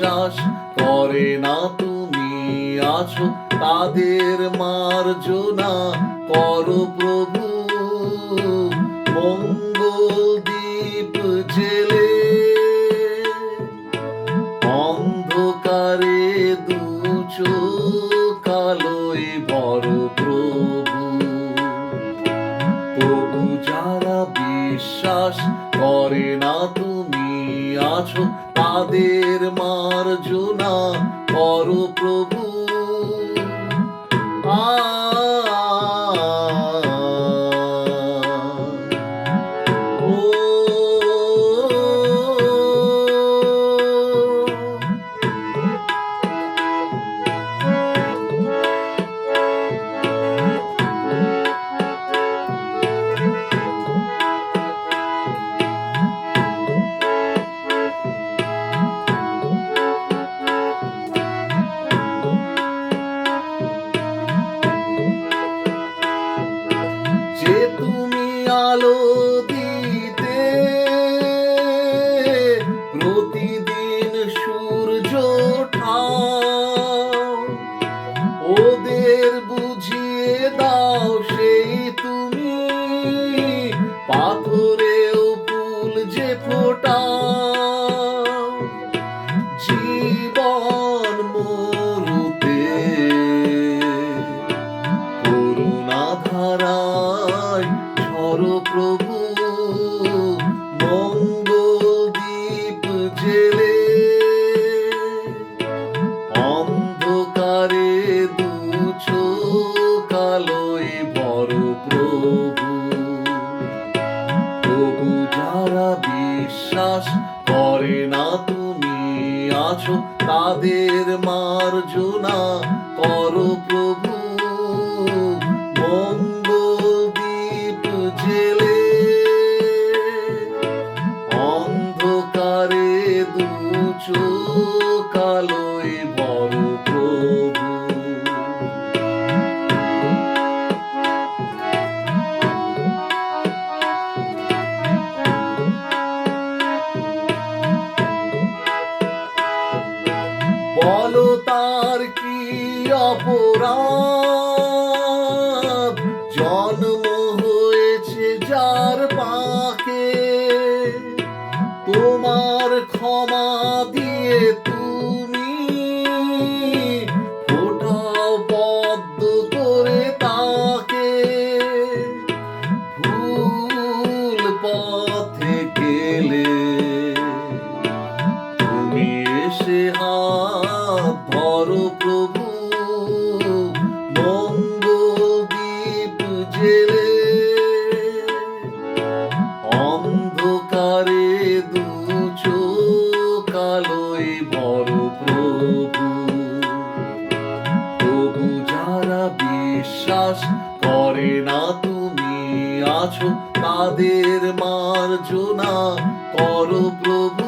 বিশ্বাস করে না তুমি আছো তাদের মার্জনা করো প্রভু। মঙ্গল দ্বীপ জেলে অন্ধকারে দু চোখ আলোয় ভরো প্রভু। তবু যারা বিশ্বাস করে না তুমি আছো তাদের মার্জনা করো প্রভু। যে তুমি আলো দিতে প্রতিদিন সূর্য ঠাও, ওদের বুঝিয়ে দাও সেই তুমি পাথরেও ফুল যে ফোটাও। জীবন মরুতে করুণা ধারায় ঝরো প্রভু। মঙ্গল দ্বীপ জেলে অন্ধকারে দু চোখ আলোয় ভরো প্রভু। প্রভু যারা বিশ্বাস করে না তুমি আছো তাদের মার্জনা করো প্রভু। মঙ্গল দ্বীপ জেলে অন্ধকারে দু চোখ আলোয় ভরো প্রভু। বলো তার কি অপরাধ, জন্ম হয়েছে যার পাকে। তোমার ক্ষমা দিয়ে তুমি ফোটাও পদ্ম করে তাকে। ভুল পথে গেলে তুমি এসে হাত ধরো প্রভু। মঙ্গল দ্বীপ জেলে অন্ধকারে দু চোখ আলোয় ভরো প্রভু। প্রভু যারা বিশ্বাস করে না তুমি আছো তাদের মার্জনা করো প্রভু।